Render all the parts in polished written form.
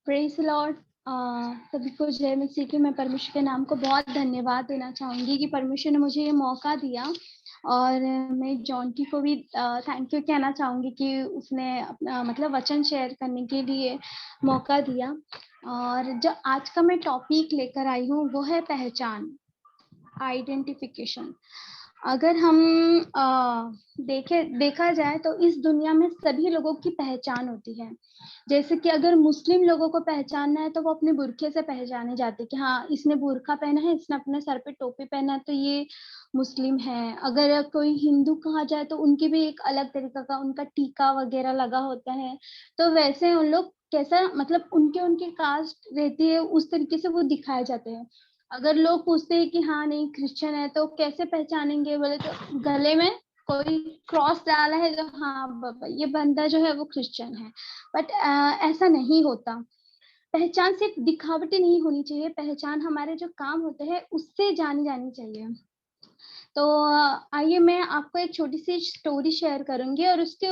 Praise Lord. सभी को जय मसीह की। मैं परमेश्वर के नाम को बहुत धन्यवाद देना चाहूंगी कि परमेश्वर ने मुझे ये मौका दिया। और मैं जॉन्टी को भी थैंक यू कहना चाहूंगी कि उसने अपना मतलब वचन शेयर करने के लिए मौका दिया। और जो आज का मैं टॉपिक लेकर आई हूँ वो है पहचान, आइडेंटिफिकेशन। अगर हम देखा जाए तो इस दुनिया में सभी लोगों की पहचान होती है। जैसे कि अगर मुस्लिम लोगों को पहचानना है तो वो अपने बुरखे से पहचाने जाते कि हाँ, इसने बुरखा पहना है, इसने अपने सर पे टोपी पहना है तो ये मुस्लिम है। अगर कोई हिंदू कहा जाए तो उनकी भी एक अलग तरीका का उनका टीका वगैरह लगा होता है। तो वैसे उन लोग कैसा मतलब उनके उनकी कास्ट रहती है, उस तरीके से वो दिखाए जाते हैं। अगर लोग पूछते हैं कि हाँ नहीं क्रिश्चियन है तो कैसे पहचानेंगे, बोले तो गले में कोई क्रॉस डाला है तो हाँ बाबा ये बंदा जो है वो क्रिश्चियन है। बट ऐसा नहीं होता। पहचान सिर्फ दिखावटी नहीं होनी चाहिए, पहचान हमारे जो काम होते हैं उससे जानी जानी चाहिए। तो आइए मैं आपको एक छोटी सी स्टोरी शेयर करूंगी और उसके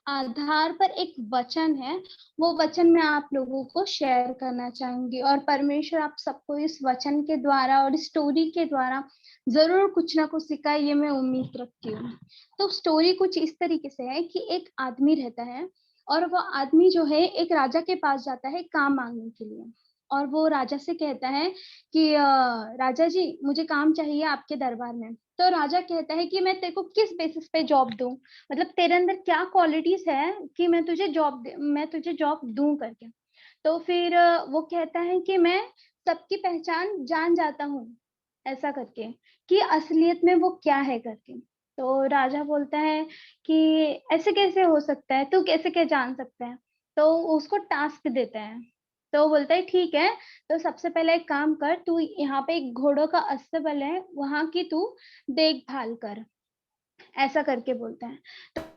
आधार पर एक वचन है, वो वचन मैं आप लोगों को शेयर करना चाहूंगी। और परमेश्वर आप सबको इस वचन के द्वारा और स्टोरी के द्वारा जरूर कुछ ना कुछ सिखाए, ये मैं उम्मीद रखती हूँ। तो स्टोरी कुछ इस तरीके से है कि एक आदमी रहता है और वो आदमी जो है एक राजा के पास जाता है काम मांगने के लिए। और वो राजा से कहता है कि राजा जी मुझे काम चाहिए आपके दरबार में। तो राजा कहता है कि मैं तेरे को किस बेसिस पे जॉब दूं, मतलब तेरे अंदर क्या क्वालिटीज है कि मैं तुझे जॉब दूं करके। तो फिर वो कहता है कि मैं सबकी पहचान जान जाता हूँ, ऐसा करके, कि असलियत में वो क्या है करके। तो राजा बोलता है कि ऐसे कैसे हो सकता है, तू कैसे क्या जान सकता है। तो उसको टास्क देता है। तो वो बोलता है ठीक है, तो सबसे पहले एक काम कर, तू यहाँ पे एक घोड़ों का अस्तबल है वहां की तू देखभाल कर, ऐसा करके बोलता है।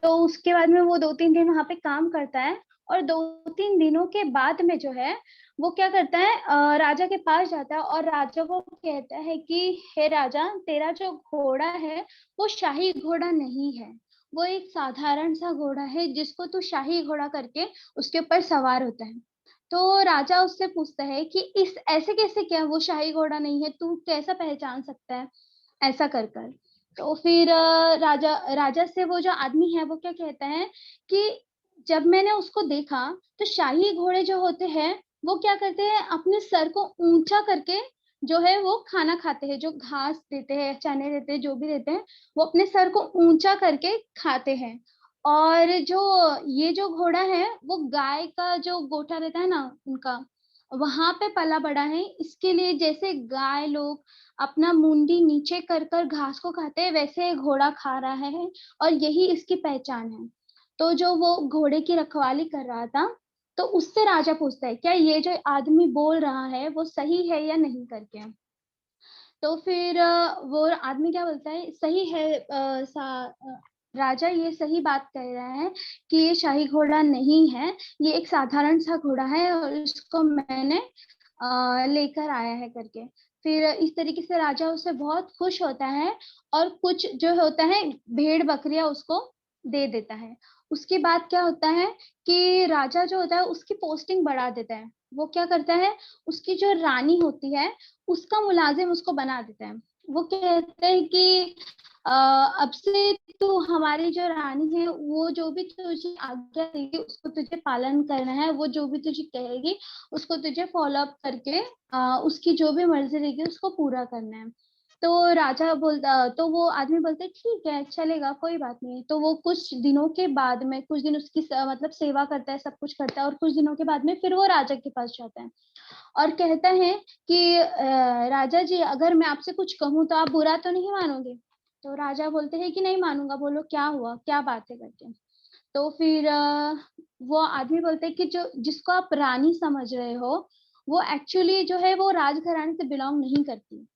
तो उसके बाद में वो 2-3 दिन वहां पे काम करता है। और 2-3 दिनों के बाद में जो है वो क्या करता है, राजा के पास जाता है और राजा को कहता है कि हे राजा, तेरा जो घोड़ा है वो शाही घोड़ा नहीं है, वो एक साधारण सा घोड़ा है जिसको तू शाही घोड़ा करके उसके ऊपर सवार होता है। तो राजा उससे पूछता है कि इस ऐसे कैसे, क्या वो शाही घोड़ा नहीं है, तू कैसा पहचान सकता है, ऐसा कर कर। तो फिर राजा राजा से वो जो आदमी है वो क्या कहता है कि जब मैंने उसको देखा तो शाही घोड़े जो होते हैं वो क्या करते हैं, अपने सर को ऊंचा करके जो है वो खाना खाते हैं, जो घास देते हैं, चने देते हैं, जो भी देते हैं, वो अपने सर को ऊंचा करके खाते हैं। और जो ये जो घोड़ा है वो गाय का जो गोठा रहता है ना उनका, वहां पे पला बड़ा है। इसके लिए जैसे गाय लोग अपना मुंडी नीचे कर कर घास को खाते हैं, वैसे घोड़ा खा रहा है और यही इसकी पहचान है। तो जो वो घोड़े की रखवाली कर रहा था, तो उससे राजा पूछता है क्या ये जो आदमी बोल रहा है वो सही है या नहीं करके। तो फिर वो आदमी क्या बोलता है, सही है राजा ये सही बात कह रहा है कि ये शाही घोड़ा नहीं है, ये एक साधारण सा घोड़ा है और इसको मैंने लेकर आया है करके। फिर इस तरीके से राजा उससे बहुत खुश होता है और कुछ जो होता है भेड़ बकरियां उसको दे देता है। उसके बाद क्या होता है कि राजा जो होता है उसकी पोस्टिंग बढ़ा देता है। वो क्या करता है, उसकी जो रानी होती है उसका मुलाजिम उसको बना देता है। वो कहते हैं कि अब से तू हमारी जो रानी है, वो जो भी तुझे आज्ञा देगी उसको तुझे पालन करना है, वो जो भी तुझे कहेगी उसको तुझे फॉलो अप करके उसकी जो भी मर्जी रहेगी उसको पूरा करना है। तो राजा बोलता, तो वो आदमी बोलते ठीक है चलेगा कोई बात नहीं। तो वो कुछ दिनों के बाद में, कुछ दिन उसकी मतलब सेवा करता है, सब कुछ करता है, और कुछ दिनों के बाद में फिर वो राजा के पास जाता है और कहता है कि राजा जी अगर मैं आपसे कुछ कहूँ तो आप बुरा तो नहीं मानोगे। तो राजा बोलते हैं कि नहीं मानूंगा, बोलो क्या हुआ, क्या बात है करके। तो फिर वो आदमी बोलते हैं कि जो जिसको आप रानी समझ रहे हो वो एक्चुअली जो है वो राजघराने से बिलोंग नहीं करती।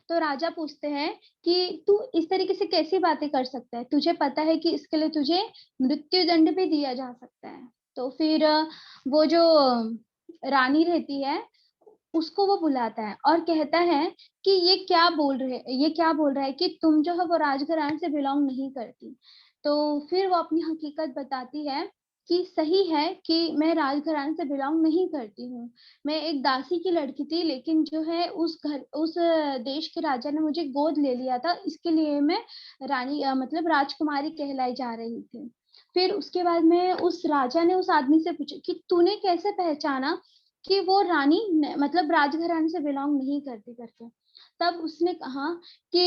तो राजा पूछते हैं कि तू इस तरीके से कैसी बातें कर सकता है, तुझे पता है कि इसके लिए तुझे मृत्यु दंड भी दिया जा सकता है। तो फिर वो जो रानी रहती है उसको वो बुलाता है और कहता है कि ये क्या बोल रहा है कि तुम जो है वो राजघराने से बिलोंग नहीं करती। तो फिर वो अपनी हकीकत बताती है कि सही है कि मैं राजघराने से बिलोंग नहीं करती हूँ। मैं एक दासी की लड़की थी, लेकिन जो है उस देश के राजा ने मुझे गोद ले लिया था, इसके लिए मैं रानी मतलब राजकुमारी कहलाई जा रही थी। फिर उसके बाद में उस राजा ने उस आदमी से पूछा कि तूने कैसे पहचाना कि वो रानी मतलब राजघराने से बिलोंग नहीं करती करके। तब उसने कहा कि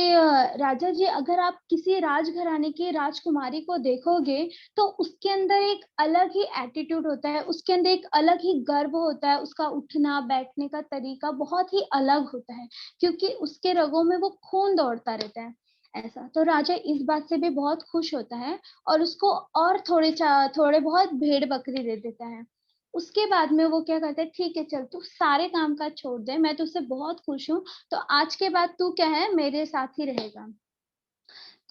राजा जी, अगर आप किसी राजघराने की राजकुमारी को देखोगे तो उसके अंदर एक अलग ही एटीट्यूड होता है, उसके अंदर एक अलग ही गर्व होता है, उसका उठना बैठने का तरीका बहुत ही अलग होता है, क्योंकि उसके रगों में वो खून दौड़ता रहता है। ऐसा तो राजा इस बात से भी बहुत खुश होता है और उसको और थोड़े बहुत भेड़ बकरी दे देता है। उसके बाद में वो क्या करता है, ठीक है चल तू सारे काम काज छोड़ दे, मैं तुझसे बहुत खुश हूँ, तो आज के बाद तू क्या है मेरे साथ ही रहेगा।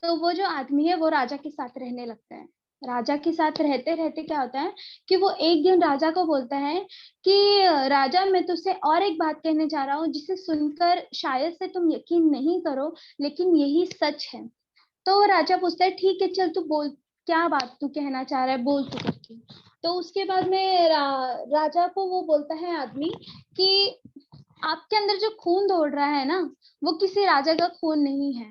तो वो जो आदमी है वो राजा के साथ रहने लगता है। राजा के साथ रहते रहते क्या होता है कि वो एक दिन राजा को बोलता है कि राजा, मैं तुझसे और एक बात कहने जा रहा हूँ जिसे सुनकर शायद से तुम यकीन नहीं करो, लेकिन यही सच है। तो राजा पूछता है, ठीक है चल तू बोल, क्या बात तू कहना चाह रहा है, बोल तू करके। तो उसके बाद में राजा को वो बोलता है आदमी कि आपके अंदर जो खून दौड़ रहा है ना, वो किसी राजा का खून नहीं है।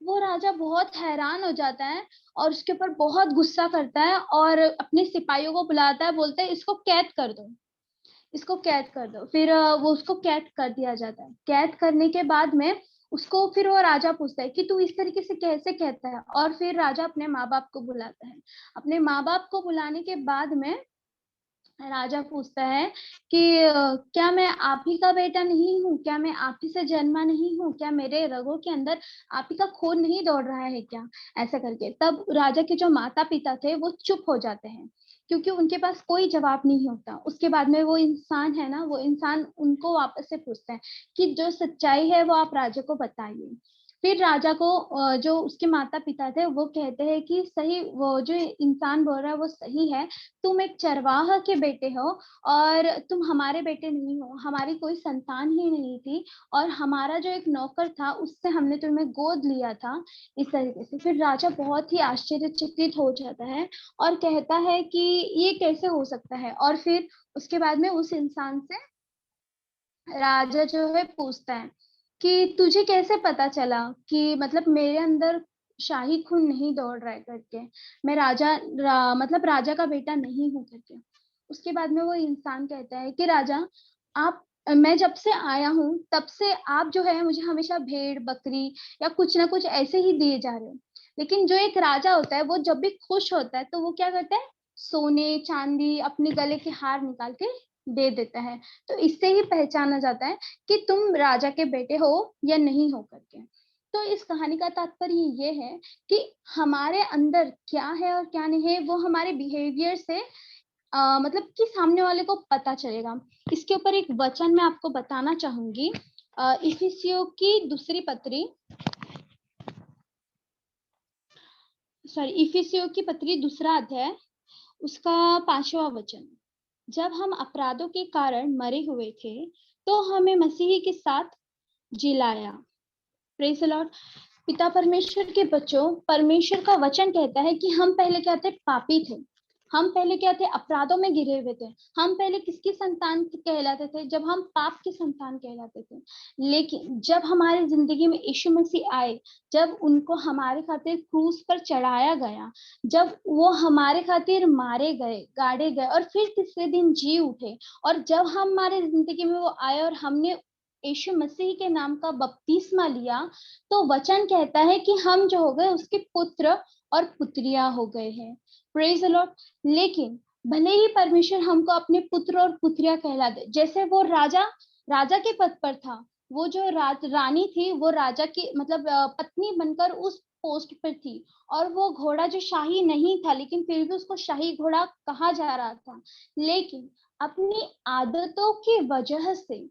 वो राजा बहुत हैरान हो जाता है और उसके ऊपर बहुत गुस्सा करता है और अपने सिपाहियों को बुलाता है, बोलता है इसको कैद कर दो, इसको कैद कर दो। फिर वो उसको कैद कर दिया जाता है। कैद करने के बाद में उसको फिर वो राजा पूछता है कि तू इस तरीके से कैसे कहता है, और फिर राजा अपने माँ बाप को बुलाता है। अपने माँ बाप को बुलाने के बाद में राजा पूछता है कि क्या मैं आप ही का बेटा नहीं हूँ, क्या मैं आप ही से जन्मा नहीं हूँ, क्या मेरे रगों के अंदर आप ही का खून नहीं दौड़ रहा है क्या, ऐसा करके। तब राजा के जो माता पिता थे वो चुप हो जाते हैं, क्योंकि उनके पास कोई जवाब नहीं होता। उसके बाद में वो इंसान है ना, वो इंसान उनको वापस से पूछता है कि जो सच्चाई है वो आप राजा को बताइए। फिर राजा को जो उसके माता पिता थे वो कहते हैं कि सही, वो जो इंसान बोल रहा है वो सही है, तुम एक चरवाहा के बेटे हो और तुम हमारे बेटे नहीं हो, हमारी कोई संतान ही नहीं थी, और हमारा जो एक नौकर था उससे हमने तुम्हें गोद लिया था, इस तरीके से। फिर राजा बहुत ही आश्चर्यचकित हो जाता है और कहता है कि ये कैसे हो सकता है। और फिर उसके बाद में उस इंसान से राजा जो है पूछता है कि तुझे कैसे पता चला कि मतलब मेरे अंदर शाही खून नहीं दौड़ रहा है करके, मैं मतलब राजा का बेटा नहीं हूँ करके। उसके बाद में वो इंसान कहता है कि राजा, आप मैं जब से आया हूँ तब से आप जो है मुझे हमेशा भेड़ बकरी या कुछ ना कुछ ऐसे ही दिए जा रहे हो, लेकिन जो एक राजा होता है वो जब भी खुश होता है तो वो क्या करता है, सोने चांदी अपने गले के हार निकाल के दे देता है। तो इससे ही पहचाना जाता है कि तुम राजा के बेटे हो या नहीं हो करके। तो इस कहानी का तात्पर्य ये है कि हमारे अंदर क्या है और क्या नहीं है वो हमारे बिहेवियर से मतलब कि सामने वाले को पता चलेगा। इसके ऊपर एक वचन मैं आपको बताना चाहूंगी। इफिसियों की दूसरी पत्री, सॉरी, इफिसियों की पत्री दूसरा अध्याय, उसका 5वां वचन। जब हम अपराधों के कारण मरे हुए थे तो हमें मसीह के साथ जिलाया। Praise the Lord. पिता परमेश्वर के बच्चों, परमेश्वर का वचन कहता है कि हम पहले क्या थे, पापी थे। हम पहले क्या थे, अपराधों में घिरे हुए थे। हम पहले किसकी संतान कहलाते थे, जब हम पाप की संतान कहलाते थे। लेकिन जब हमारी जिंदगी में यीशु मसीह आए, जब उनको हमारे खातिर क्रूस पर चढ़ाया गया, जब वो हमारे खातिर मारे गए, गाड़े गए और फिर तीसरे दिन जी उठे, और जब हमारे जिंदगी में वो आए और हमने यीशु मसीह के नाम का बपतिस्मा लिया, तो वचन कहता है कि हम जो हो गए उसके पुत्र और पुत्रियां हो गए हैं। Praise the Lord. लेकिन भले ही परमेश्वर हमको अपने पुत्र और पुत्रियां कहला दे, जैसे वो राजा राजा के पद पर था, वो जो रानी थी वो राजा की मतलब पत्नी बनकर उस पोस्ट पर थी, और वो घोड़ा जो शाही नहीं था लेकिन फिर भी उसको शाही घोड़ा कहा जा रहा था। लेकिन अपनी आदतों की वजह से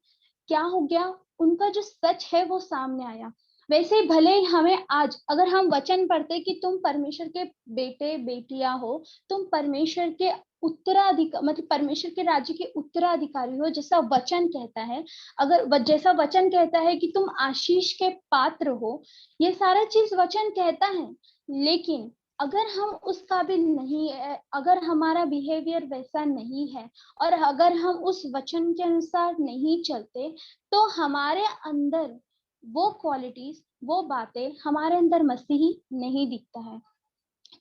क्या हो गया, उनका जो सच है वो सामने आया। वैसे ही भले ही हमें आज अगर हम वचन पढ़ते कि तुम परमेश्वर के बेटे बेटियां हो, तुम परमेश्वर के उत्तराधिकारी मतलब परमेश्वर के राज्य के उत्तराधिकारी हो, जैसा वचन कहता है, अगर जैसा वचन कहता है कि तुम आशीष के पात्र हो, ये सारा चीज वचन कहता है। लेकिन अगर हम उस काबिल नहीं है, अगर हमारा बिहेवियर वैसा नहीं है और अगर हम उस वचन के अनुसार नहीं चलते, तो हमारे अंदर वो क्वालिटीज, वो बातें, हमारे अंदर मसीही नहीं दिखता है।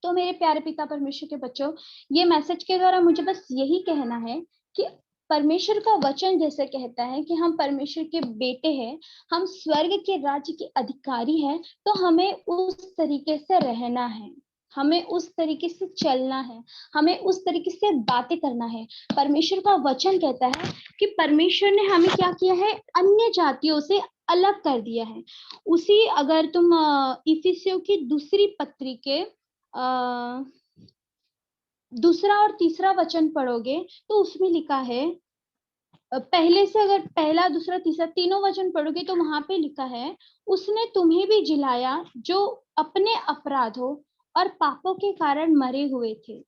तो मेरे प्यारे पिता परमेश्वर के बच्चों, ये मैसेज के द्वारा मुझे बस यही कहना है कि परमेश्वर का वचन जैसे कहता है कि हम परमेश्वर के बेटे हैं, हम स्वर्ग के राज्य के अधिकारी हैं, तो हमें उस तरीके से रहना है, हमें उस तरीके से चलना है, हमें उस तरीके से बातें करना है। परमेश्वर का वचन कहता है कि परमेश्वर ने हमें क्या किया है, अन्य जातियों से अलग कर दिया है। उसी अगर तुम इफिसियों की दूसरी पत्री के दूसरा और तीसरा वचन पढ़ोगे तो उसमें लिखा है, पहले से अगर पहला दूसरा तीसरा तीनों वचन पढ़ोगे तो वहां पे लिखा है, उसने तुम्हें भी जिलाया जो अपने अपराधों और पापों के कारण मरे हुए थे,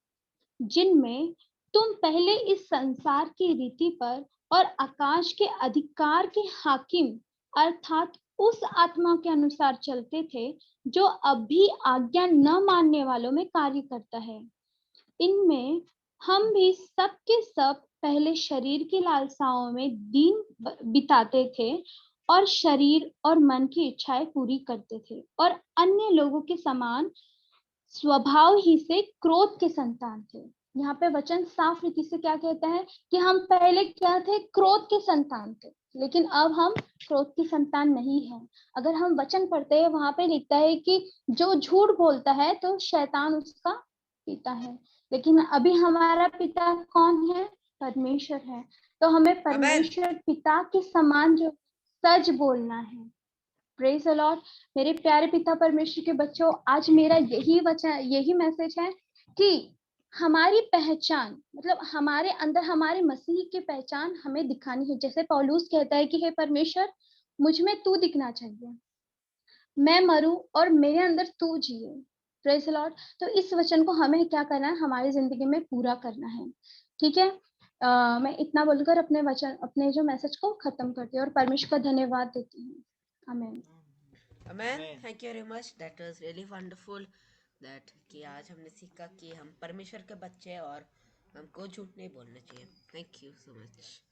जिनमें तुम पहले इस संसार की रीति पर और आकाश के अधिकार के हाकिम अर्थात उस आत्मा के अनुसार चलते थे, जो अभी आज्ञा न मानने वालों में कार्य करता है। इनमें हम भी सब के सब पहले शरीर की लालसाओं में दिन बिताते थे और शरीर और मन की इच्छाएं पूरी करते थे और अन्य लोगों के समान स्वभाव ही से क्रोध के संतान थे। यहाँ पे वचन साफ रीति से क्या कहता है कि हम पहले क्या थे, क्रोध के संतान थे, लेकिन अब हम क्रोध की संतान नहीं है। अगर हम वचन पढ़ते हैं वहां पे लिखता है कि जो झूठ बोलता है तो शैतान उसका पिता है, लेकिन अभी हमारा पिता कौन है, परमेश्वर है। तो हमें अमेन। परमेश्वर पिता के समान जो सच बोलना है। Praise the Lord. मेरे प्यारे पिता परमेश्वर के बच्चों, आज मेरा यही वचन, यही मैसेज है कि हमारी पहचान, मतलब हमारे अंदर हमारे मसीह की पहचान हमें दिखानी है। जैसे पौलुस कहता है कि हे परमेश्वर, मुझ में तू दिखना चाहिए, मैं मरूं और मेरे अंदर तू जिए। Praise the Lord. तो इस वचन को हमें क्या करना है, हमारी जिंदगी में पूरा करना है। ठीक है। मैं इतना बोलकर अपने वचन, अपने जो मैसेज को खत्म करती हूँ और परमेश्वर का धन्यवाद देती हूँ। आमीन। Amen, thank you very much, that was really wonderful. That कि आज हमने सीखा कि हम परमेश्वर के बच्चे हैं और हमको झूठ नहीं बोलना चाहिए। Thank you so much.